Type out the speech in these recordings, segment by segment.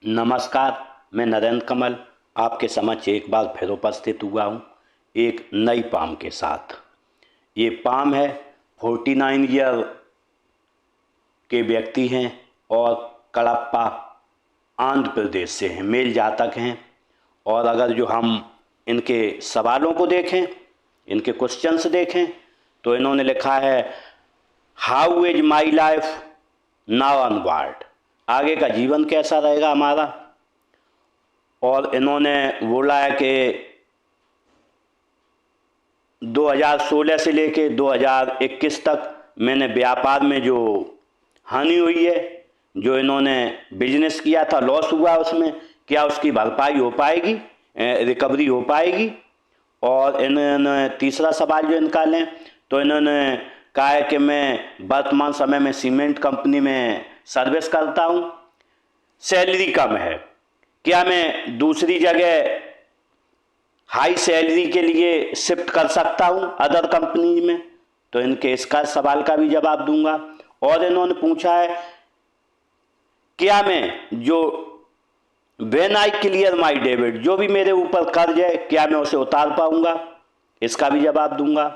नमस्कार। मैं नरेंद्र कमल आपके समक्ष एक बार फिर उपस्थित हुआ हूँ एक नई पाम के साथ। ये पाम है 49 ईयर के व्यक्ति हैं और कड़प्पा आंध्र प्रदेश से हैं, मेल जातक हैं। और अगर जो हम इनके सवालों को देखें, इनके क्वेश्चंस देखें, तो इन्होंने लिखा है how is my life now onward, आगे का जीवन कैसा रहेगा हमारा। और इन्होंने बोला है कि 2016 से लेके 2021 तक मैंने व्यापार में जो हानि हुई है, जो इन्होंने बिजनेस किया था, लॉस हुआ उसमें, क्या उसकी भरपाई हो पाएगी, रिकवरी हो पाएगी। और इन्होंने तीसरा सवाल जो निकालें तो इन्होंने कहा है कि मैं वर्तमान समय में सीमेंट कंपनी में सर्विस करता हूँ, सैलरी कम है, क्या मैं दूसरी जगह हाई सैलरी के लिए शिफ्ट कर सकता हूँ अदर कंपनी में। तो इनके इसका सवाल का भी जवाब दूंगा। और इन्होंने पूछा है क्या मैं जो when I clear my debit, जो भी मेरे ऊपर कर्ज है क्या मैं उसे उतार पाऊंगा, इसका भी जवाब दूंगा।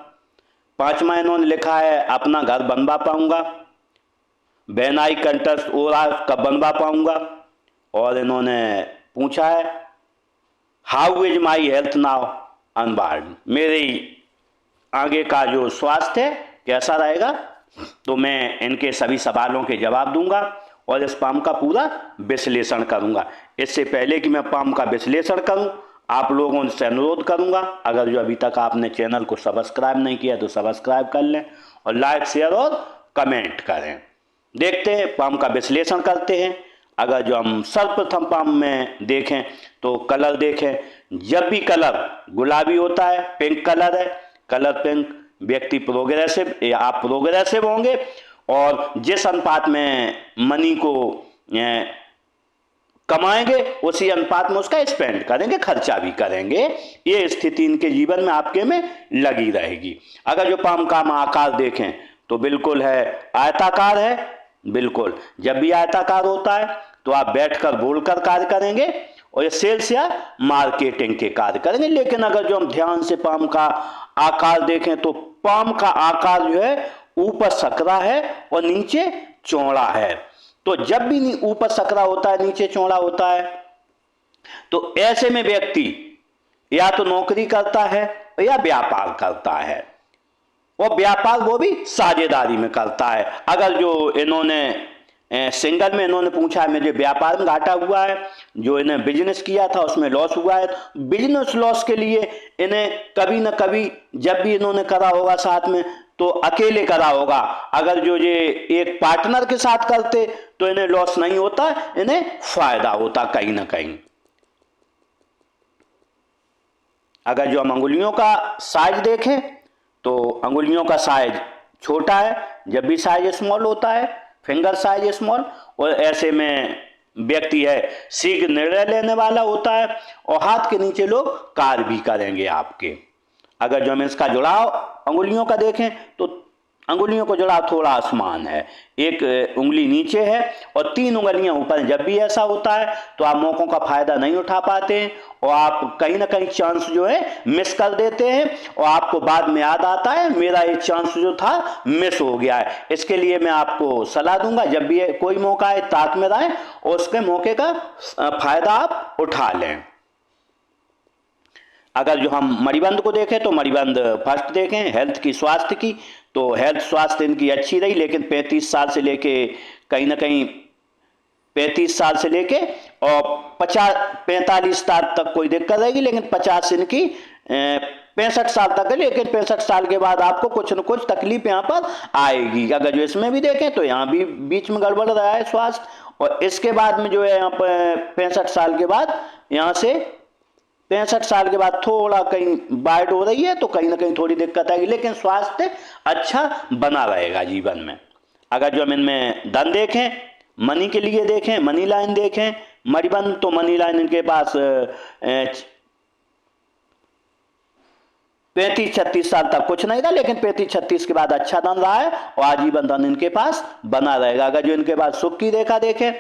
पांचवा इन्होंने लिखा है अपना घर बनवा पाऊंगा, व्हेन आई कंटेस्ट ओरा कब बनवा पाऊंगा। और इन्होंने पूछा है how is my health now unbarred, मेरी आगे का जो स्वास्थ्य है कैसा रहेगा। तो मैं इनके सभी सवालों के जवाब दूंगा और इस पाम का पूरा विश्लेषण करूंगा। इससे पहले कि मैं पाम का विश्लेषण करूं, आप लोगों से अनुरोध करूंगा, अगर जो अभी तक आपने चैनल को सब्सक्राइब नहीं किया तो सब्सक्राइब कर लें और लाइक शेयर और कमेंट करें। देखते हैं पाम का विश्लेषण करते हैं। अगर जो हम सर्वप्रथम पाम में देखें तो कलर देखें, जब भी कलर गुलाबी होता है, पिंक कलर है, कलर पिंक, व्यक्ति प्रोग्रेसिव या आप प्रोग्रेसिव होंगे और जिस अनुपात में मनी को कमाएंगे उसी अनुपात में उसका स्पेंड करेंगे, खर्चा भी करेंगे। ये स्थिति इनके जीवन में आपके में लगी रहेगी। अगर जो पाम का आकार देखें तो बिल्कुल है आयताकार है, बिल्कुल जब भी आयताकार होता है तो आप बैठकर बोलकर कार्य करेंगे और ये सेल्स या मार्केटिंग के कार्य करेंगे। लेकिन अगर जो हम ध्यान से पाम का आकार देखें तो पाम का आकार जो है ऊपर सकरा है और नीचे चौड़ा है। तो जब भी ऊपर सकरा होता है, नीचे चौड़ा होता है, तो ऐसे में व्यक्ति या तो नौकरी करता है या व्यापार करता है, और व्यापार वो भी साझेदारी में करता है। अगर जो इन्होंने सिंगल में इन्होंने पूछा है मुझे व्यापार में घाटा हुआ है, जो इन्हें बिजनेस किया था उसमें लॉस हुआ है, बिजनेस लॉस के लिए इन्हें कभी ना कभी जब भी इन्होंने करा होगा साथ में तो अकेले करा होगा। अगर जो ये एक पार्टनर के साथ करते तो इन्हें लॉस नहीं होता, इन्हें फायदा होता कहीं ना कहीं। अगर जो हम अंगुलियों का साइज देखें तो अंगुलियों का साइज छोटा है, जब भी साइज स्मॉल होता है, फिंगर साइज स्मॉल, और ऐसे में व्यक्ति है शीघ्र निर्णय लेने वाला होता है और हाथ के नीचे लोग कार्य भी करेंगे आपके। अगर जो हम इसका जुड़ाव अंगुलियों का देखें तो अंगुलियों का जुड़ाव थोड़ा आसमान है, एक उंगली नीचे है और 3 उंगलियां ऊपर। जब भी ऐसा होता है तो आप मौकों का फायदा नहीं उठा पाते हैं और आप कहीं ना कहीं चांस जो है मिस कर देते हैं और आपको बाद में याद आता है मेरा ये चांस जो था मिस हो गया है। इसके लिए मैं आपको सलाह दूंगा जब भी कोई मौका है ताक में रहें और उसके मौके का फायदा आप उठा लें। अगर जो हम मणिबंध को देखें तो मणिबंध फर्स्ट देखें हेल्थ की, स्वास्थ्य की, तो हेल्थ स्वास्थ्य इनकी अच्छी रही, लेकिन 35 साल से लेके कहीं ना कहीं 35 साल से लेके और 45 साल तक कोई दिक्कत रहेगी, लेकिन 50 इनकी 65 साल तक है, लेकिन 65 साल के बाद आपको कुछ न कुछ तकलीफ यहाँ पर आएगी। अगर जो इसमें भी देखें तो यहाँ भी बीच में गड़बड़ रहा है स्वास्थ्य, और इसके बाद में जो है यहाँ पर 65 साल के बाद, यहाँ से 65 साल के बाद थोड़ा कहीं बाइट हो रही है तो कहीं ना कहीं थोड़ी दिक्कत आएगी, लेकिन स्वास्थ्य अच्छा बना रहेगा जीवन में। अगर जो हम इनमें धन देखें, मनी के लिए देखें, मनी लाइन देखें मणिबंध, तो मनी लाइन इनके पास 35-36 साल तक कुछ नहीं था, लेकिन 35-36 के बाद अच्छा धन रहा है और आजीवन धन इनके पास बना रहेगा। अगर जो इनके पास सुख की रेखा देखें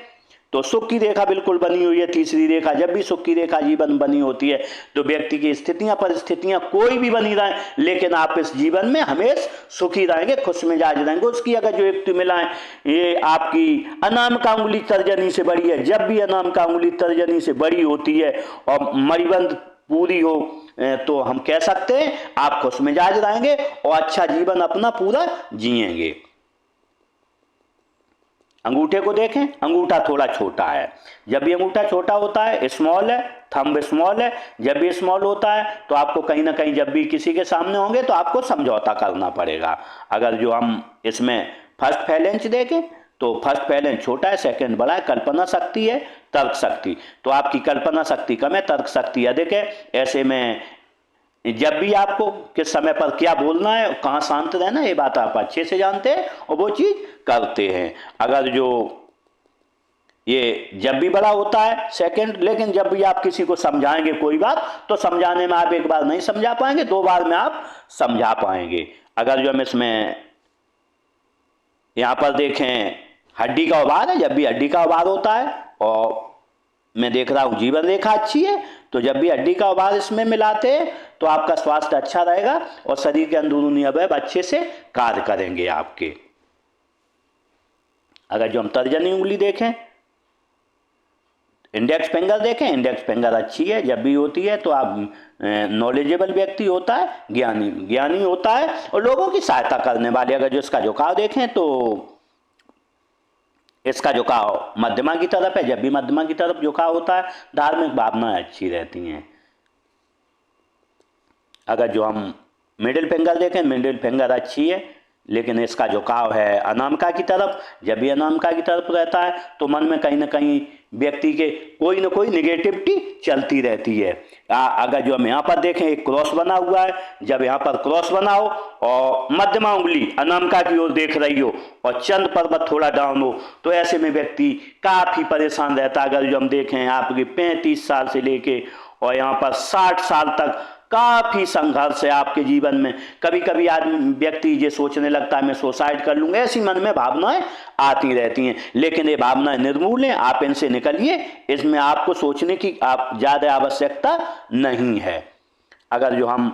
तो सुख की रेखा बिल्कुल बनी हुई है। तीसरी रेखा, जब भी सुख की रेखा जीवन बनी होती है तो व्यक्ति की स्थितियां परिस्थितियां कोई भी बनी रहें, लेकिन आप इस जीवन में हमेशा सुखी रहेंगे, खुश मिजाज रहेंगे। उसकी अगर जो युक्ति मिलाएं, ये आपकी अनामिका उंगली तर्जनी से बड़ी है। जब भी अनामिका उंगली तर्जनी से बड़ी होती है और मणिबंध पूरी हो तो हम कह सकते हैं आप खुश मिजाज रहेंगे और अच्छा जीवन अपना पूरा जिएंगे। अंगूठे को देखें, अंगूठा थोड़ा छोटा है। जब भी अंगूठा छोटा होता है, स्मॉल है, थंब स्मॉल है, जब भी स्मॉल होता है तो आपको कहीं ना कहीं जब भी किसी के सामने होंगे तो आपको समझौता करना पड़ेगा। अगर जो हम इसमें फर्स्ट फैलेंज देखें तो फर्स्ट फैलेंज छोटा है, सेकंड बड़ा है। कल्पना शक्ति है, तर्क शक्ति, तो आपकी कल्पना शक्ति कम है, तर्क शक्ति अधिक है। ऐसे में जब भी आपको किस समय पर क्या बोलना है, कहाँ शांत रहना है, ये बात आप अच्छे से जानते हैं और वो चीज करते हैं। अगर जो ये जब भी बड़ा होता है सेकंड, लेकिन जब भी आप किसी को समझाएंगे कोई बात, तो समझाने में आप एक बार नहीं समझा पाएंगे, 2 बार में आप समझा पाएंगे। अगर जो हम इसमें यहां पर देखें, हड्डी का उभार है। जब भी हड्डी का उभार होता है और मैं देख रहा हूं जीवन रेखा अच्छी है, तो जब भी हड्डी का उभार इसमें मिलाते हैं तो आपका स्वास्थ्य अच्छा रहेगा और शरीर के अंदरूनी अवयव अच्छे से कार्य करेंगे आपके। अगर जो हम तर्जनी उंगली देखें, इंडेक्स फिंगर देखें, इंडेक्स फिंगर अच्छी है। जब भी होती है तो आप नॉलेजेबल व्यक्ति होता है, ज्ञानी होता है और लोगों की सहायता करने वाले। अगर जो इसका झुकाव देखें तो इसका झुकाव मध्यमा की तरफ है। जब भी मध्यमा की तरफ झुकाव होता है, धार्मिक भावनाएं अच्छी रहती हैं। अगर जो हम मिडिल फिंगर देखें, मिडिल फिंगर अच्छी है, लेकिन इसका झुकाव है अनामिका की तरफ। जब भी अनामिका की तरफ रहता है तो मन में कहीं ना कहीं व्यक्ति के कोई ना कोई निगेटिविटी चलती रहती है। अगर जो हम यहाँ पर देखें, एक क्रॉस बना हुआ है, जब यहाँ पर क्रॉस बना हो और मध्यमा उंगली अनामिका की ओर देख रही हो और चंद्र पर्वत थोड़ा डाउन हो, तो ऐसे में व्यक्ति काफी परेशान रहता है। अगर जो हम देखें, आपके 35 साल से लेके और यहाँ पर 60 साल तक काफी संघर्ष है आपके जीवन में। कभी कभी आदमी व्यक्ति ये सोचने लगता है मैं सुसाइड कर लूंगा, ऐसी मन में भावनाएं आती रहती हैं, लेकिन ये भावनाएं निर्मूल हैं, आप इनसे निकलिए। इसमें आपको सोचने की आप ज्यादा आवश्यकता नहीं है। अगर जो हम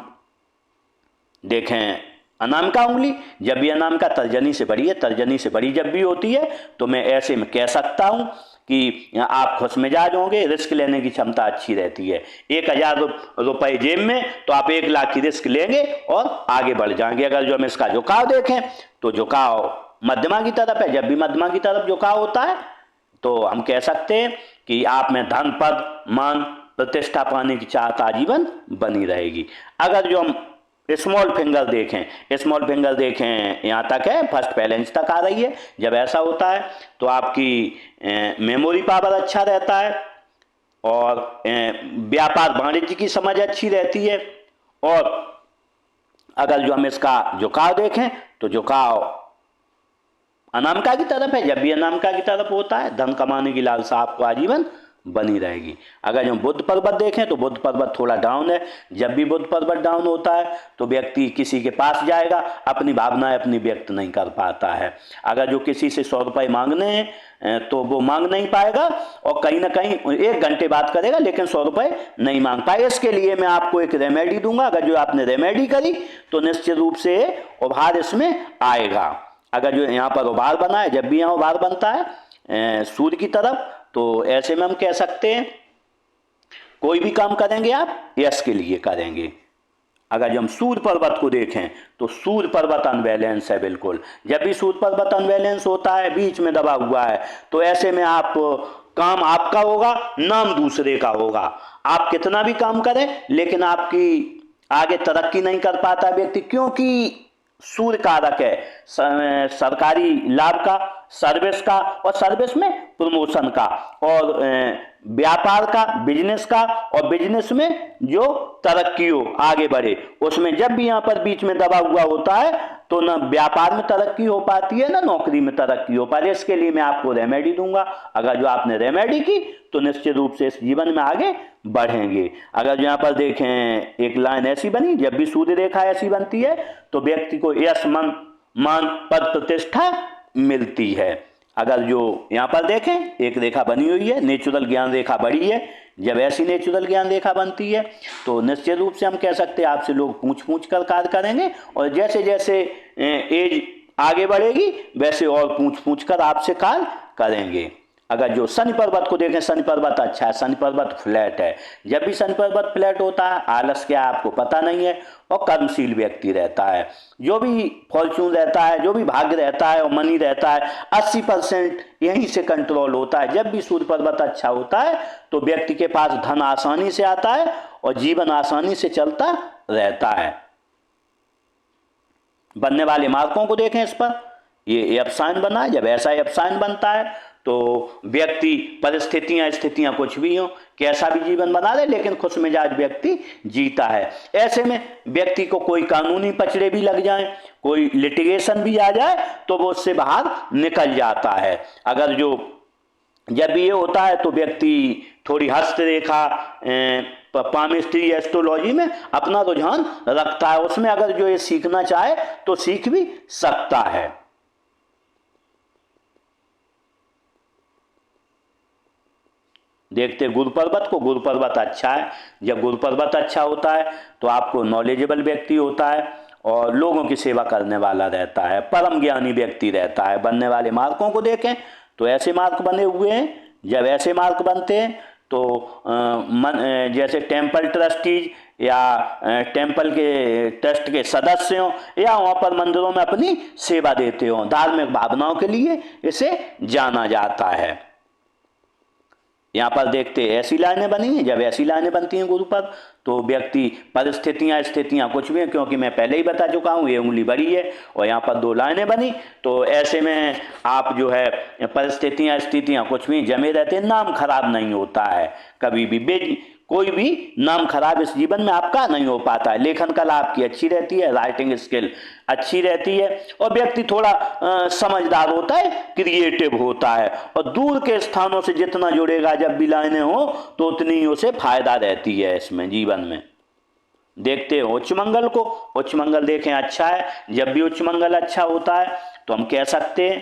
देखें अनामिका उंगली, जब भी अनामिका तर्जनी से बड़ी है, तर्जनी से बड़ी जब भी होती है तो मैं ऐसे में कह सकता हूं कि आप खुश मिजाज होंगे, रिस्क लेने की क्षमता अच्छी रहती है। 1000 रुपए जेब में तो आप 1 लाख की रिस्क लेंगे और आगे बढ़ जाएंगे। अगर जो हम इसका झुकाव देखें तो झुकाव मध्यमा की तरफ है। जब भी मध्यमा की तरफ झुकाव होता है तो हम कह सकते हैं कि आप में धन, पद, मान, प्रतिष्ठा पाने की चाहत आजीवन बनी रहेगी। अगर जो हम स्मॉल फिंगर देखें, स्मॉल फिंगर देखें यहाँ तक है, फर्स्ट फैलेंज तक आ रही है। जब ऐसा होता है तो आपकी मेमोरी पावर अच्छा रहता है और व्यापार वाणिज्य की समझ अच्छी रहती है। और अगर जो हम इसका झुकाव देखें तो झुकाव अनामिका की तरफ है। जब भी अनामिका की तरफ होता है, धन कमाने की लालसा आपको आजीवन बनी रहेगी। अगर जो बुध पर्वत देखें तो बुध पर्वत थोड़ा डाउन है। जब भी बुध पर्वत डाउन होता है तो व्यक्ति किसी के पास जाएगा, अपनी भावनाएं अपनी व्यक्त नहीं कर पाता है। अगर जो किसी से 100 रुपए मांगने हैं तो वो मांग नहीं पाएगा और कहीं ना कहीं 1 घंटे बात करेगा लेकिन 100 रुपए नहीं मांग पाए। इसके लिए मैं आपको एक रेमेडी दूंगा। अगर जो आपने रेमेडी करी तो निश्चित रूप से उभार इसमें आएगा। अगर जो यहाँ पर उभार बना है, जब भी यहाँ उभार बनता है सूर्य की तरफ, तो ऐसे में हम कह सकते हैं कोई भी काम करेंगे आप यश के लिए करेंगे। अगर जो हम सूर्य पर्वत को देखें तो सूर्य पर्वत अनबैलेंस है बिल्कुल। जब भी सूर्य पर्वत अनबैलेंस होता है, बीच में दबा हुआ है, तो ऐसे में आप काम आपका होगा, नाम दूसरे का होगा। आप कितना भी काम करें लेकिन आपकी आगे तरक्की नहीं कर पाता व्यक्ति, क्योंकि सूर्य कारक है सरकारी लाभ का, सर्विस का, और सर्विस में प्रमोशन का, और व्यापार का, बिजनेस का, और बिजनेस में जो तरक्की हो, आगे बढ़े, उसमें जब भी यहाँ पर बीच में दबा हुआ होता है तो ना व्यापार में तरक्की हो पाती है ना नौकरी में तरक्की हो पाती है। इसके लिए मैं आपको रेमेडी दूंगा। अगर जो आपने रेमेडी की तो निश्चित रूप से इस जीवन में आगे बढ़ेंगे। अगर जो यहाँ पर देखें एक लाइन ऐसी बनी, जब भी सूर्य रेखा ऐसी बनती है तो व्यक्ति को यश, मान, पद, प्रतिष्ठा मिलती है। अगर जो यहाँ पर देखें एक रेखा बनी हुई है, नेचुरल ज्ञान रेखा बड़ी है, जब ऐसी नेचुरल ज्ञान रेखा बनती है तो निश्चित रूप से हम कह सकते हैं आपसे लोग पूछ पूछ कर कार्य करेंगे, और जैसे जैसे एज आगे बढ़ेगी वैसे और पूछ पूछ कर आपसे कार्य करेंगे। अगर जो शनि पर्वत को देखें, शनि पर्वत अच्छा है, शनि पर्वत फ्लैट है। जब भी शनि पर्वत फ्लैट होता है आलस क्या आपको पता नहीं है और कर्मशील व्यक्ति रहता है। जो भी फॉर्चून रहता है, जो भी भाग्य रहता है और मनी रहता है 80% यहीं से कंट्रोल होता है। जब भी सूर्य पर्वत अच्छा होता है तो व्यक्ति के पास धन आसानी से आता है और जीवन आसानी से चलता रहता है। बनने वाले मार्कों को देखें, इस पर ये एफ साइन बना है। जब ऐसा एफ साइन बनता है तो व्यक्ति परिस्थितियां स्थितियां कुछ भी हो, कैसा भी जीवन बना ले, लेकिन खुश मिजाज व्यक्ति जीता है। ऐसे में व्यक्ति को कोई कानूनी पचड़े भी लग जाए, कोई लिटिगेशन भी आ जाए तो वो उससे बाहर निकल जाता है। अगर जो जब ये होता है तो व्यक्ति थोड़ी हस्तरेखा पामिस्ट्री एस्ट्रोलॉजी में अपना रुझान रखता है, उसमें अगर जो ये सीखना चाहे तो सीख भी सकता है। देखते गुरु पर्वत को, गुरु पर्वत अच्छा है। जब गुरु पर्वत अच्छा होता है तो आपको नॉलेजेबल व्यक्ति होता है और लोगों की सेवा करने वाला रहता है, परम ज्ञानी व्यक्ति रहता है। बनने वाले मार्कों को देखें तो ऐसे मार्क बने हुए हैं। जब ऐसे मार्क बनते हैं तो जैसे टेम्पल ट्रस्टीज या टेम्पल के ट्रस्ट के सदस्य हों या वहाँ पर मंदिरों में अपनी सेवा देते हों, धार्मिक भावनाओं के लिए इसे जाना जाता है। यहाँ पर देखते ऐसी लाइनें बनी हैं। जब ऐसी लाइनें बनती हैं गुरु पर तो व्यक्ति परिस्थितियाँ स्थितियाँ कुछ भी हैं, क्योंकि मैं पहले ही बता चुका हूँ ये उंगली बड़ी है और यहाँ पर 2 लाइनें बनी, तो ऐसे में आप जो है परिस्थितियाँ स्थितियाँ कुछ भी जमे रहते हैं, नाम खराब नहीं होता है कभी भी। कोई भी नाम खराब इस जीवन में आपका नहीं हो पाता है। लेखन कला आपकी अच्छी रहती है, राइटिंग स्किल अच्छी रहती है और व्यक्ति थोड़ा समझदार होता है, क्रिएटिव होता है और दूर के स्थानों से जितना जुड़ेगा जब भी लाइनें हो तो उतनी ही उसे फायदा रहती है इसमें जीवन में। देखते हैं उच्च मंगल को। उच्च मंगल देखें अच्छा है। जब भी उच्च मंगल अच्छा होता है तो हम कह सकते हैं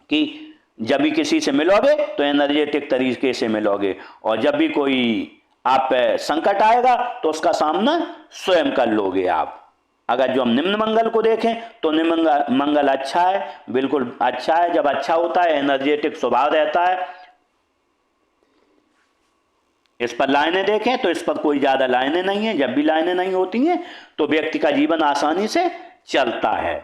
कि जब भी किसी से मिलोगे तो एनर्जेटिक तरीके से मिलोगे और जब भी कोई आप पे संकट आएगा तो उसका सामना स्वयं कर लोगे आप। अगर जो हम निम्न मंगल को देखें तो निम्न मंगल अच्छा है, बिल्कुल अच्छा है। जब अच्छा होता है एनर्जेटिक स्वभाव रहता है। इस पर लाइनें देखें तो इस पर कोई ज्यादा लाइनें नहीं है। जब भी लाइनें नहीं होती हैं तो व्यक्ति का जीवन आसानी से चलता है।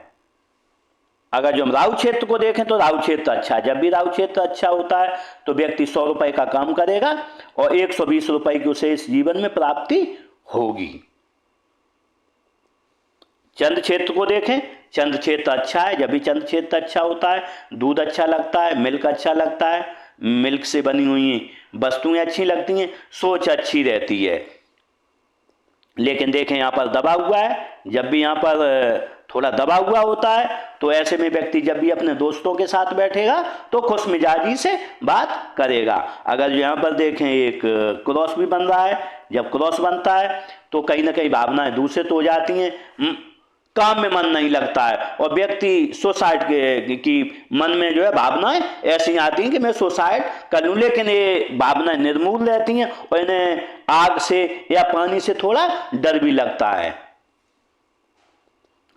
अगर जो हम राहु क्षेत्र को देखें तो राहु क्षेत्र अच्छा है। जब भी राहु क्षेत्र अच्छा होता है तो व्यक्ति 100 रुपए का काम करेगा और 120 रुपए की उसे इस जीवन में प्राप्ति होगी। चंद्र क्षेत्र को देखें, चंद्र क्षेत्र अच्छा है। जब भी चंद्र क्षेत्र अच्छा होता है दूध अच्छा लगता है, मिल्क अच्छा लगता है, मिल्क से बनी हुई वस्तुएं अच्छी लगती हैं, सोच अच्छी रहती है। लेकिन देखें यहाँ पर दबा हुआ है। जब भी यहाँ पर थोड़ा दबा हुआ होता है तो ऐसे में व्यक्ति जब भी अपने दोस्तों के साथ बैठेगा तो खुश मिजाजी से बात करेगा। अगर यहाँ पर देखें एक क्रॉस भी बन रहा है। जब क्रॉस बनता है तो कहीं ना कहीं भावनाएं दूषित हो जाती हैं, काम में मन नहीं लगता है और व्यक्ति सुसाइड की मन में जो है भावनाएं ऐसी आती हैं कि मैं सुसाइड कर लूं, लेकिन ये भावनाएं निर्मूल रहती हैं और इन्हें आग से या पानी से थोड़ा डर भी लगता है।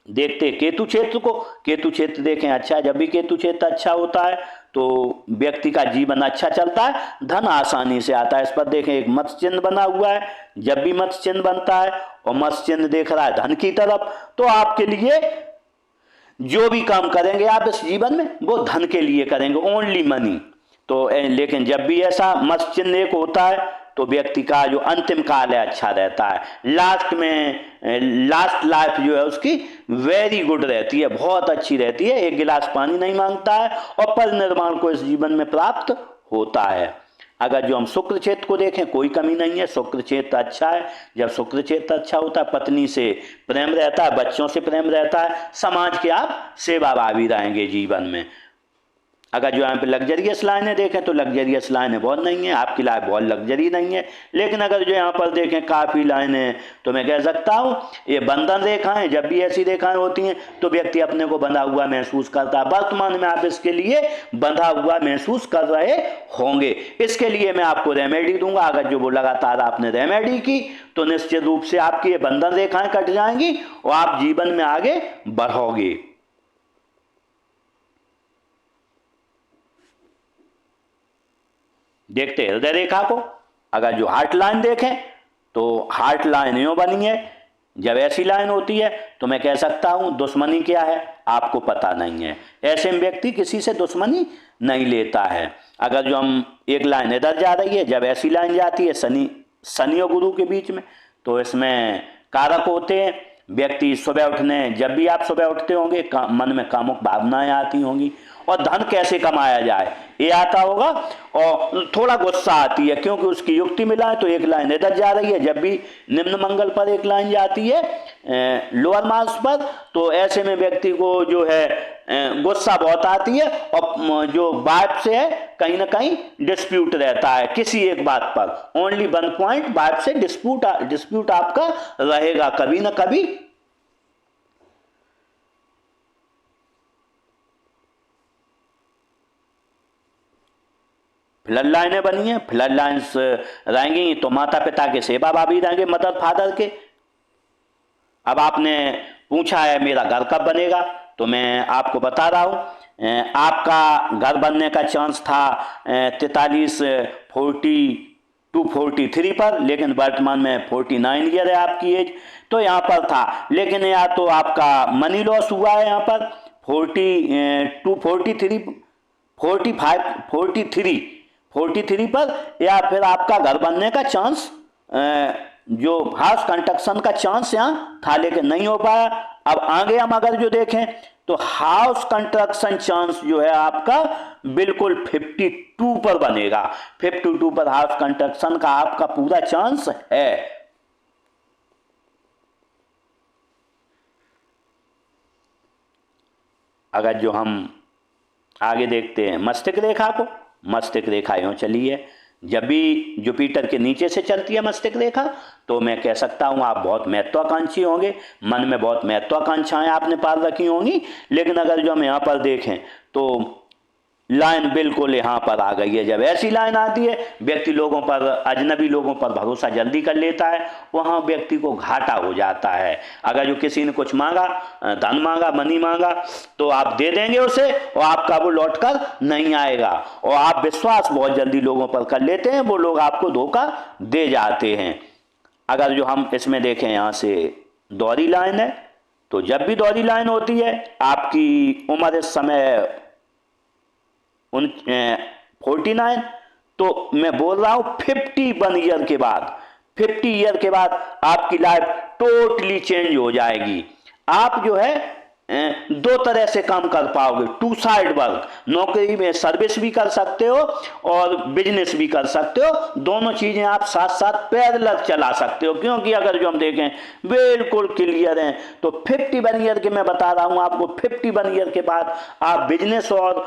देखते केतु क्षेत्र को। केतु क्षेत्र देखें अच्छा है। जब भी केतु क्षेत्र अच्छा होता है तो व्यक्ति का जीवन अच्छा चलता है, धन आसानी से आता है। इस पर देखें एक मत्स्य चिन्ह बना हुआ है। जब भी मत्स्य चिन्ह बनता है और मत्स्य चिन्ह देख रहा है धन की तरफ तो आपके लिए जो भी काम करेंगे आप इस जीवन में वो धन के लिए करेंगे, ओनली मनी। तो लेकिन जब भी ऐसा मत्स्य चिन्ह एक होता है तो व्यक्ति का जो अंतिम काल है अच्छा रहता है। लास्ट में लास्ट लाइफ जो है उसकी वेरी गुड रहती है, बहुत अच्छी रहती है। एक गिलास पानी नहीं मांगता है और परिनिर्वाण को इस जीवन में प्राप्त होता है। अगर जो हम शुक्र क्षेत्र को देखें कोई कमी नहीं है, शुक्र क्षेत्र अच्छा है। जब शुक्र क्षेत्र अच्छा होता है पत्नी से प्रेम रहता है, बच्चों से प्रेम रहता है, समाज के आप सेवाभावी रहेंगे जीवन में। अगर जो यहाँ पे लग्जरियस लाइनें देखें तो लग्जरियस लाइनें बहुत नहीं है, आपकी लाइफ बहुत लग्जरी नहीं है। लेकिन अगर जो यहाँ पर देखें काफ़ी लाइनें, तो मैं कह सकता हूँ ये बंधन रेखाएं, जब भी ऐसी रेखाएं होती हैं तो व्यक्ति अपने को बंधा हुआ महसूस करता है। वर्तमान में आप इसके लिए बंधा हुआ महसूस कर रहे होंगे। इसके लिए मैं आपको रेमेडी दूंगा। अगर जो वो लगातार आपने रेमेडी की तो निश्चित रूप से आपकी ये बंधन रेखाएं कट जाएंगी और आप जीवन में आगे बढ़ोगे। देखते हैं हृदय रेखा को। अगर जो हार्ट लाइन देखें तो हार्ट लाइन यूं बनी है। जब ऐसी लाइन होती है तो मैं कह सकता हूं दुश्मनी क्या है आपको पता नहीं है। ऐसे में व्यक्ति किसी से दुश्मनी नहीं लेता है। अगर जो हम एक लाइन इधर जा रही है, जब ऐसी लाइन जाती है शनि और गुरु के बीच में, तो इसमें कारक होते हैं व्यक्ति सुबह उठने, जब भी आप सुबह उठते होंगे मन में कामुक भावनाएं आती होंगी और धन कैसे कमाया जाए ये आता होगा और थोड़ा गुस्सा आती है क्योंकि उसकी युक्ति मिला है। तो एक लाइन इधर जा रही है, जब भी निम्न मंगल पर एक लाइन जाती है लोअर मार्स पर, तो ऐसे में व्यक्ति को जो है गुस्सा बहुत आती है और जो वाइफ से है कहीं ना कहीं डिस्प्यूट रहता है किसी एक बात पर। ओनली वन पॉइंट वाइफ से डिस्प्यूट आपका रहेगा कभी ना कभी। फ्लड लाइनें बनी हैं, फ्लड लाइन्स रहेंगी तो माता पिता के सेवा भावी रहेंगे, मदर फादर के। अब आपने पूछा है मेरा घर कब बनेगा, तो मैं आपको बता रहा हूँ आपका घर बनने का चांस था 43 टू 43 पर, लेकिन वर्तमान में 49 ईयर है आपकी एज, तो यहाँ पर था। लेकिन या तो आपका मनी लॉस हुआ है यहाँ पर 40 टू 43 पर, या फिर आपका घर बनने का चांस जो हाउस कंस्ट्रक्शन का चांस यहाँ था लेकिन नहीं हो पाया। अब आगे हम अगर जो देखें तो हाउस कंस्ट्रक्शन चांस जो है आपका बिल्कुल 52 पर बनेगा। 52 पर हाउस कंस्ट्रक्शन का आपका पूरा चांस है। अगर जो हम आगे देखते हैं मस्तिष्क रेखा को, मस्तिष्क रेखा यूं चली है, जब भी जुपिटर के नीचे से चलती है मस्तिष्क रेखा तो मैं कह सकता हूं आप बहुत महत्वाकांक्षी होंगे, मन में बहुत महत्वाकांक्षाएं आपने पाल रखी होंगी। लेकिन अगर जो हम यहाँ पर देखें तो लाइन बिल्कुल यहाँ पर आ गई है। जब ऐसी लाइन आती है व्यक्ति लोगों पर, अजनबी लोगों पर भरोसा जल्दी कर लेता है, वहाँ व्यक्ति को घाटा हो जाता है। अगर जो किसी ने कुछ मांगा, धन मांगा, मनी मांगा, तो आप दे देंगे उसे और आपका वो लौट कर नहीं आएगा। और आप विश्वास बहुत जल्दी लोगों पर कर लेते हैं, वो लोग आपको धोखा दे जाते हैं। अगर जो हम इसमें देखें यहाँ से दोहरी लाइन है, तो जब भी दोहरी लाइन होती है आपकी उम्र इस समय 49, तो मैं बोल रहा हूं 51 ईयर के बाद, 50 ईयर के बाद आपकी लाइफ टोटली चेंज हो जाएगी। आप जो है दो तरह से काम कर पाओगे, टू साइड वर्क। नौकरी में सर्विस भी कर सकते हो और बिजनेस भी कर सकते हो, दोनों चीजें आप साथ साथ पैरेलल चला सकते हो। क्योंकि अगर जो हम देखें बिल्कुल क्लियर हैं तो 51 ईयर के मैं बता रहा हूं आपको, 51 ईयर के बाद आप बिजनेस और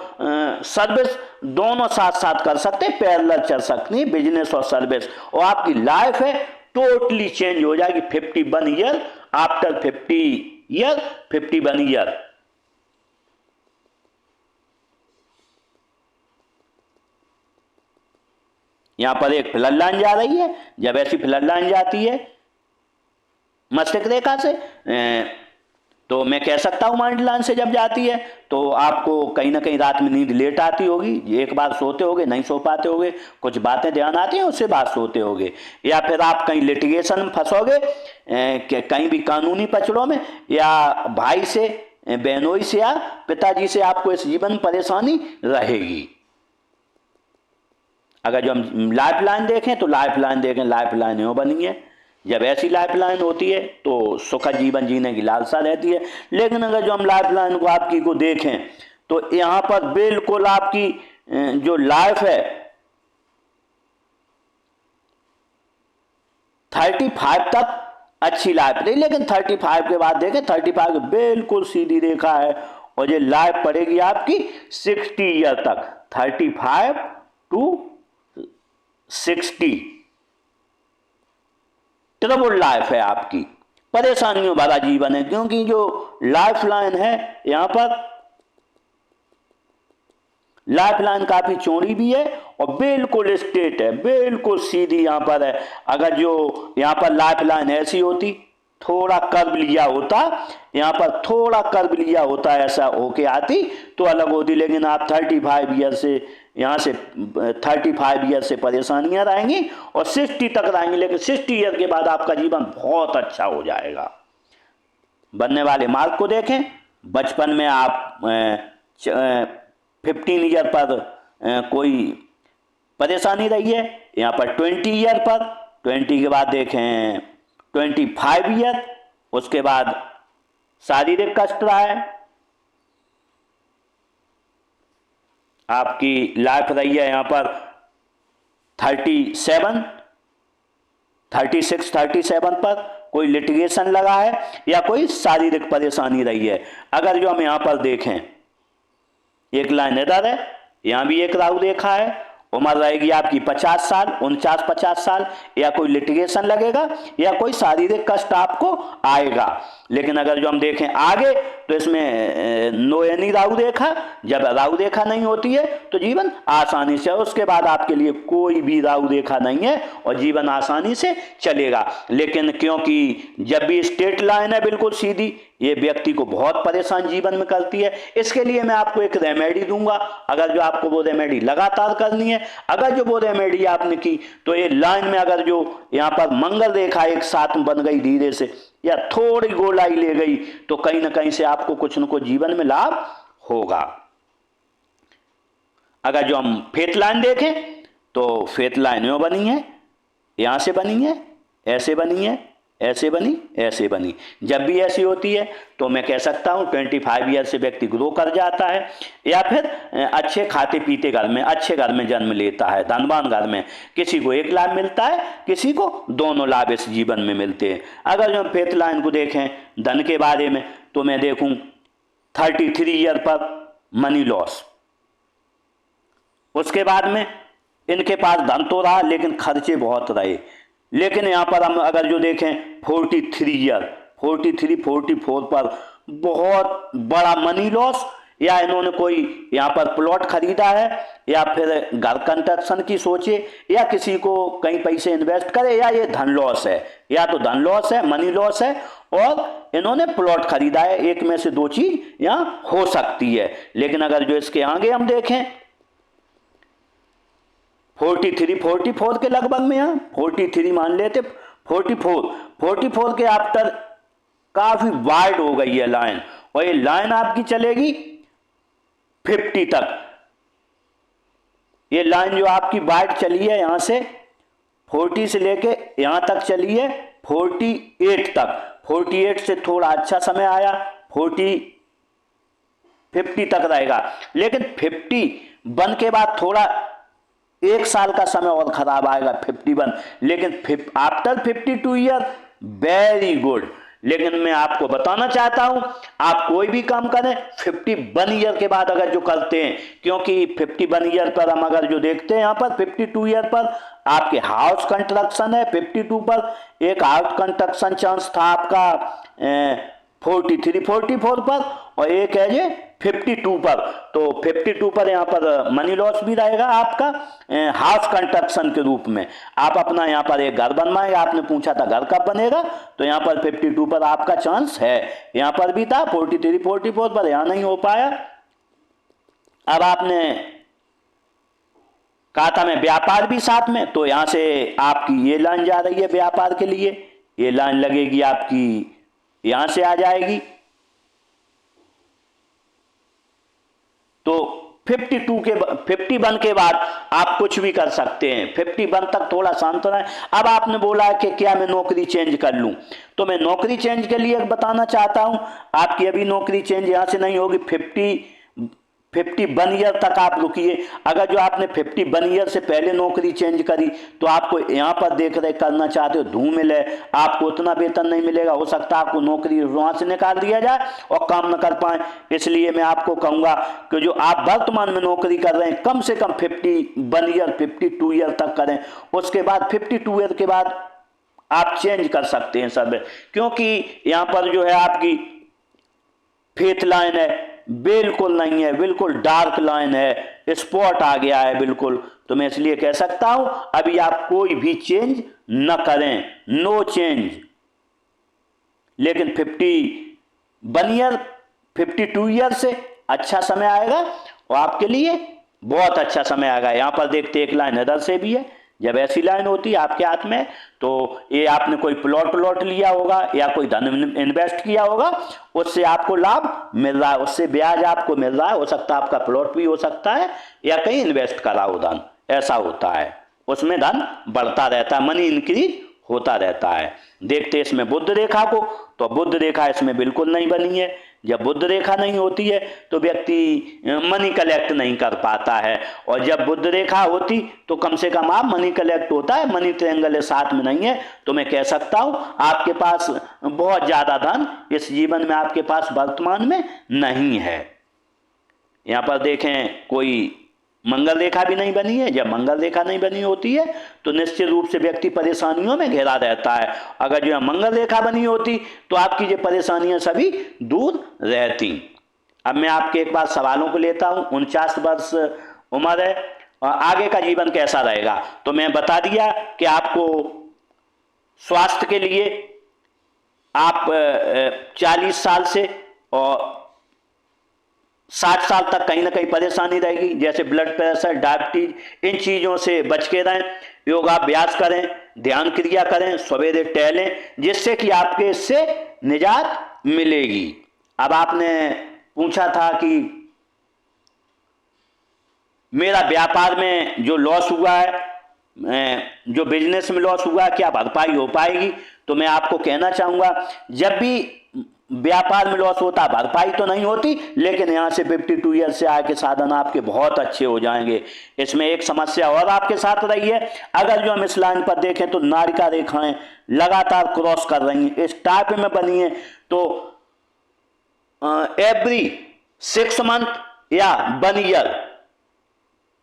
सर्विस दोनों साथ साथ कर सकते हैं, पैरेलल चल सकती है बिजनेस और सर्विस, और आपकी लाइफ है टोटली चेंज हो जाएगी 51 ईयर आफ्टर 51 ईयर। यहां पर एक फ्लड लाइन जा रही है, जब ऐसी फ्लड लाइन जाती है मस्तिष्क रेखा से तो मैं कह सकता हूं माइंड लाइन से जब जाती है तो आपको कहीं ना कहीं रात में नींद लेट आती होगी। एक बार सोते होगे, नहीं सो पाते होगे, कुछ बातें ध्यान आती हैं, उससे बाद सोते होगे, या फिर आप कहीं लिटिगेशन में फंसोगे कहीं भी कानूनी पचड़ों में, या भाई से, बहनोई से या पिताजी से आपको इस जीवन परेशानी रहेगी। अगर जो हम लाइफ लाइन देखें तो लाइफ लाइन यूं बनी है, जब ऐसी लाइफ लाइन होती है तो सुखद जीवन जीने की लालसा रहती है। लेकिन अगर जो हम लाइफ लाइन को आपकी को देखें तो यहाँ पर बिल्कुल आपकी जो लाइफ है 35 तक अच्छी लाइफ रही, लेकिन 35 के बाद देखें 35 बिल्कुल सीधी रेखा है और ये लाइफ पड़ेगी आपकी 60 ईयर तक, 35 to 60 ट्रिपल लाइफ है आपकी। परेशानियों भरा जीवन है, क्योंकि जो लाइफ लाइन है यहां पर लाइफ लाइन काफी चौड़ी भी है और बिल्कुल स्ट्रेट है, बिल्कुल सीधी यहां पर है। अगर जो यहां पर लाइफ लाइन ऐसी होती, थोड़ा कर्व लिया होता, यहां पर थोड़ा कर्व लिया होता, ऐसा होके आती तो अलग होती। लेकिन आप 35 ईयर से यहाँ से 35 ईयर से परेशानियां रहेंगी और 60 तक रहेंगी, लेकिन 60 ईयर के बाद आपका जीवन बहुत अच्छा हो जाएगा। बनने वाले मार्क को देखें। बचपन में आप 15 ईयर पर कोई परेशानी रही है, यहाँ पर 20 ईयर पर, 20 के बाद देखें 25 ईयर, उसके बाद शारीरिक कष्ट रहा है, आपकी लाइफ रही है यहाँ पर 36, 37 पर कोई लिटिगेशन लगा है या कोई शारीरिक परेशानी रही है। अगर जो हम यहाँ पर देखें, एक लाइन इधर है, यहाँ भी एक राहु रेखा है, उम्र रहेगी आपकी 50 साल, 49-50 साल, या कोई लिटिगेशन लगेगा या कोई शारीरिक कष्ट आपको आएगा। लेकिन अगर जो हम देखें आगे तो इसमें नो एनी राहु रेखा, जब राहु रेखा नहीं होती है तो जीवन आसानी से, उसके बाद आपके लिए कोई भी राहु रेखा नहीं है और जीवन आसानी से चलेगा। लेकिन क्योंकि जब भी स्ट्रेट लाइन है बिल्कुल सीधी, ये व्यक्ति को बहुत परेशान जीवन में करती है। इसके लिए मैं आपको एक रेमेडी दूंगा, अगर जो आपको वो रेमेडी लगातार करनी है, अगर जो वो रेमेडी आपने की तो ये लाइन में अगर जो यहाँ पर मंगल रेखा एक साथ बन गई धीरे से या थोड़ी गोलाई ले गई तो कहीं ना कहीं से आपको कुछ न कुछ जीवन में लाभ होगा। अगर जो हम फेथ लाइन देखें तो फेथ लाइन में बनी है, यहां से बनी है, ऐसे बनी है, ऐसे बनी, ऐसे बनी। जब भी ऐसी होती है तो मैं कह सकता हूं 25 ईयर से व्यक्ति ग्रो कर जाता है या फिर अच्छे खाते पीते घर में, अच्छे घर में जन्म लेता है, धनवान घर में। किसी को एक लाभ मिलता है, किसी को दोनों लाभ इस जीवन में मिलते हैं। अगर जो हम फेथ लाइन को देखें धन के बारे में तो मैं देखूं 33 ईयर पर मनी लॉस, उसके बाद में इनके पास धन तो रहा लेकिन खर्चे बहुत रहे। लेकिन यहाँ पर हम अगर जो देखें 43 ईयर, 44 पर बहुत बड़ा मनी लॉस, या इन्होंने कोई यहाँ पर प्लॉट खरीदा है या फिर घर कंस्ट्रक्शन की सोचे या किसी को कहीं पैसे इन्वेस्ट करे, या ये धन लॉस है, या तो धन लॉस है, मनी लॉस है और इन्होंने प्लॉट खरीदा है। एक में से दो चीज यहाँ हो सकती है। लेकिन अगर जो इसके आगे हम देखें 44 के लगभग में, यहाँ 43 मान लेते, 44 के आफ्टर काफी वाइड हो गई है लाइन और ये लाइन आपकी चलेगी 50 तक। ये लाइन जो आपकी वाइड चली है यहां से 40 से लेके यहां तक चली है 48 तक। 48 से थोड़ा अच्छा समय आया, 50 तक रहेगा। लेकिन 51 के बाद थोड़ा एक साल का समय और खराब आएगा 51। लेकिन आफ्टर 52 ईयर वेरी गुड। लेकिन मैं आपको बताना चाहता हूं, आप कोई भी काम करें 51 ईयर के बाद अगर जो करते हैं, क्योंकि 51 ईयर पर हम अगर जो देखते हैं यहाँ पर 52 ईयर पर आपके हाउस कंस्ट्रक्शन है, 52 पर एक हाउस कंस्ट्रक्शन चांस था आपका 44 पर और एक है ये 52 पर। तो 52 पर यहाँ पर मनी लॉस भी रहेगा आपका हाउस कंस्ट्रक्शन के रूप में। आप अपना यहाँ पर एक घर बनवाएंगे, आपने पूछा था घर कब बनेगा, तो यहाँ पर 52 पर आपका चांस है। यहाँ पर भी था 44 पर, यहाँ नहीं हो पाया। अब आपने कहा था मैं व्यापार भी साथ में, तो यहां से आपकी ये लाइन जा रही है व्यापार के लिए, ये लाइन लगेगी आपकी यहां से आ जाएगी। तो 51 के बाद आप कुछ भी कर सकते हैं। 51 तक थोड़ा शांत रहे। अब आपने बोला कि क्या मैं नौकरी चेंज कर लूं, तो मैं नौकरी चेंज के लिए बताना चाहता हूं, आपकी अभी नौकरी चेंज यहां से नहीं होगी। 51 ईयर तक आप रुकिए। अगर जो आपने 51 ईयर से पहले नौकरी चेंज करी तो आपको यहाँ पर देख रेख करना चाहते हो धूम मिले, आपको उतना वेतन नहीं मिलेगा, हो सकता है आपको नौकरी वहाँ से निकाल दिया जाए और काम न कर पाए। इसलिए मैं आपको कहूँगा कि जो आप वर्तमान में नौकरी कर रहे हैं कम से कम 51 ईयर 52 ईयर तक करें, उसके बाद 52 ईयर के बाद आप चेंज कर सकते हैं सब। क्योंकि यहाँ पर जो है आपकी फेथ लाइन है, बिल्कुल नहीं है, बिल्कुल डार्क लाइन है, स्पॉट आ गया है बिल्कुल। तो मैं इसलिए कह सकता हूं अभी आप कोई भी चेंज न करें, नो चेंज। लेकिन 51 ईयर 52 ईयर से अच्छा समय आएगा और आपके लिए बहुत अच्छा समय आएगा। यहां पर देखते एक लाइन इधर से भी है, जब ऐसी लाइन होती है आपके हाथ में तो ये आपने कोई प्लॉट लिया होगा या कोई धन इन्वेस्ट किया होगा, उससे आपको लाभ मिल रहा है, उससे ब्याज आपको मिल रहा है। हो सकता है आपका प्लॉट भी हो सकता है या कहीं इन्वेस्ट करा हो धन, ऐसा होता है, उसमें धन बढ़ता रहता है, मनी इंक्रीज होता रहता है। देखते इसमें बुध रेखा को, तो बुध रेखा इसमें बिल्कुल नहीं बनी है। जब बुध रेखा नहीं होती है तो व्यक्ति मनी कलेक्ट नहीं कर पाता है, और जब बुध रेखा होती तो कम से कम आप मनी कलेक्ट होता है। मनी ट्रायंगल साथ में नहीं है तो मैं कह सकता हूं आपके पास बहुत ज्यादा धन इस जीवन में आपके पास वर्तमान में नहीं है। यहां पर देखें कोई मंगल रेखा भी नहीं बनी है। जब मंगल रेखा नहीं बनी होती है तो निश्चित रूप से व्यक्ति परेशानियों में घिरा रहता है। अगर जो मंगल रेखा बनी होती तो आपकी जो परेशानियां सभी दूर रहती। अब मैं आपके एक बार सवालों को लेता हूं। 49 वर्ष उम्र है और आगे का जीवन कैसा रहेगा, तो मैं बता दिया कि आपको स्वास्थ्य के लिए आप 40 साल से और 60 साल तक कहीं ना कहीं परेशानी रहेगी, जैसे ब्लड प्रेशर, डायबिटीज, इन चीज़ों से बच के रहें। योगाभ्यास करें, ध्यान क्रिया करें, सवेरे टहलें, जिससे कि आपके इससे निजात मिलेगी। अब आपने पूछा था कि मेरा व्यापार में जो लॉस हुआ है, जो बिजनेस में लॉस हुआ है, क्या भरपाई हो पाएगी? तो मैं आपको कहना चाहूँगा जब भी व्यापार में लॉस होता भरपाई तो नहीं होती, लेकिन यहाँ से 52 ईयर से आय के साधन आपके बहुत अच्छे हो जाएंगे। इसमें एक समस्या और आपके साथ रही है। अगर जो हम इस लाइन पर देखें तो नारिका रेखाएं लगातार क्रॉस कर रही हैं, इस टाइप में बनी है, तो एवरी 6 मंथ या 1 ईयर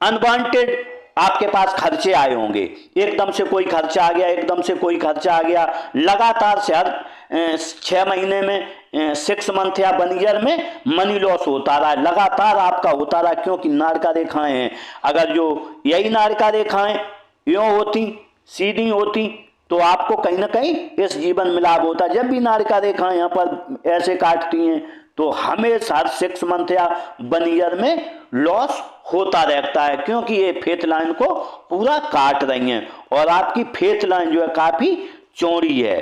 अनवांटेड आपके पास खर्चे आए होंगे। एकदम से कोई खर्चा आ गया, एकदम से कोई खर्चा आ गया, लगातार से हर 6 महीने में 6 मंथ या 1 ईयर में मनी लॉस होता रहा है, लगातार आपका होता रहा, क्योंकि नारिका रेखाएं हैं। अगर जो यही नारिका रेखाएं यूं होती, सीधी होती, तो आपको कहीं ना कहीं इस जीवन में लाभ होता। जब भी नारिका रेखाएं यहाँ पर ऐसे काटती हैं तो हमेशा हर 6 मंथ या 1 ईयर में लॉस होता रहता है, क्योंकि ये फेथ लाइन को पूरा काट रही हैं। और आपकी फेथ लाइन जो है काफी चौड़ी है,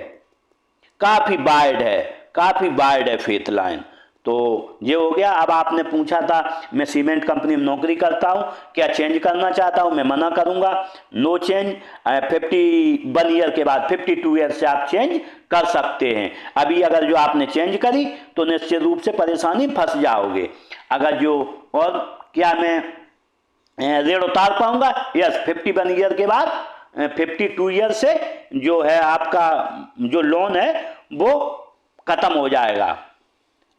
काफी वाइड है फेथ लाइन। तो ये हो गया। अब आपने पूछा था मैं सीमेंट कंपनी में नौकरी करता हूं, क्या चेंज करना चाहता हूं? मैं मना करूंगा, नो चेंज। 51 ईयर के बाद 52 ईयर से आप चेंज कर सकते हैं। अभी अगर जो आपने चेंज करी तो निश्चित रूप से परेशानी फंस जाओगे। अगर जो और क्या मैं ऋण उतार पाऊंगा? यस, 51 ईयर के बाद 52 ईयर से जो है आपका जो लोन है वो खत्म हो जाएगा।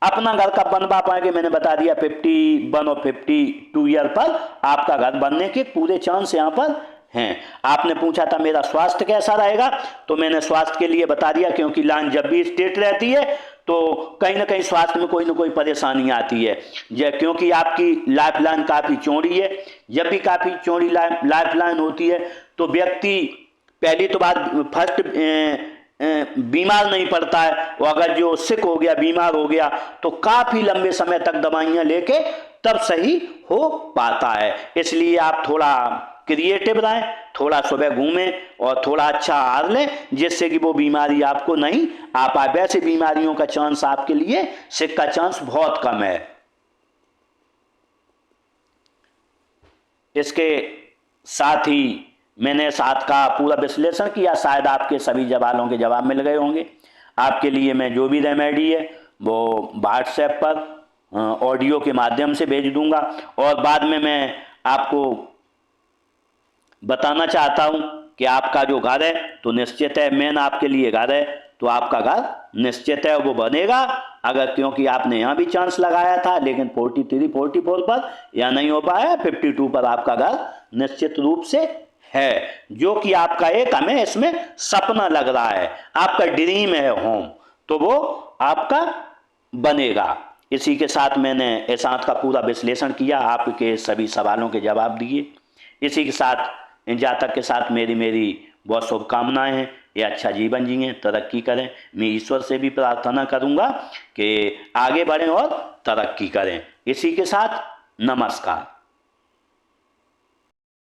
अपना घर कब बनवा पाएंगे? मैंने बता दिया 51 और 52 ईयर पर आपका घर बनने के पूरे चांस यहाँ पर हैं। आपने पूछा था मेरा स्वास्थ्य कैसा रहेगा, तो मैंने स्वास्थ्य के लिए बता दिया, क्योंकि लाइन जब भी स्ट्रेट रहती है तो कहीं ना कहीं स्वास्थ्य में कोई ना कोई परेशानी आती है, क्योंकि आपकी लाइफ लाइन काफ़ी चौड़ी है। जब भी काफ़ी चौड़ी लाइफ लाइन होती है तो व्यक्ति पहली तो बात फर्स्ट बीमार नहीं पड़ता है, और अगर जो सिक हो गया, बीमार हो गया, तो काफ़ी लंबे समय तक दवाइयाँ लेके तब सही हो पाता है। इसलिए आप थोड़ा क्रिएटिव रहें, थोड़ा सुबह घूमें और थोड़ा अच्छा आहार लें, जिससे कि वो बीमारी आपको नहीं आ पाए। वैसे बीमारियों का चांस आपके लिए सिक का चांस बहुत कम है। इसके साथ ही मैंने साथ का पूरा विश्लेषण किया, शायद आपके सभी सवालों के जवाब मिल गए होंगे। आपके लिए मैं जो भी रेमेडी है वो व्हाट्सएप पर ऑडियो के माध्यम से भेज दूंगा। और बाद में मैं आपको बताना चाहता हूं कि आपका जो घर है तो निश्चित है, मेन आपके लिए घर है तो आपका घर निश्चित है वो बनेगा। अगर क्योंकि आपने यहाँ भी चांस लगाया था लेकिन 43 44 पर या नहीं हो पाया, 52 पर आपका घर निश्चित रूप से है, जो कि आपका एक हमें इसमें सपना लग रहा है, आपका ड्रीम है होम, तो वो आपका बनेगा। इसी के साथ मैंने इस आंत का पूरा विश्लेषण किया, आपके सभी सवालों के जवाब दिए। इसी के साथ इन जातक के साथ मेरी बहुत शुभकामनाएं हैं, ये अच्छा जीवन जिएं, तरक्की करें। मैं ईश्वर से भी प्रार्थना करूंगा कि आगे बढ़ें और तरक्की करें। इसी के साथ नमस्कार।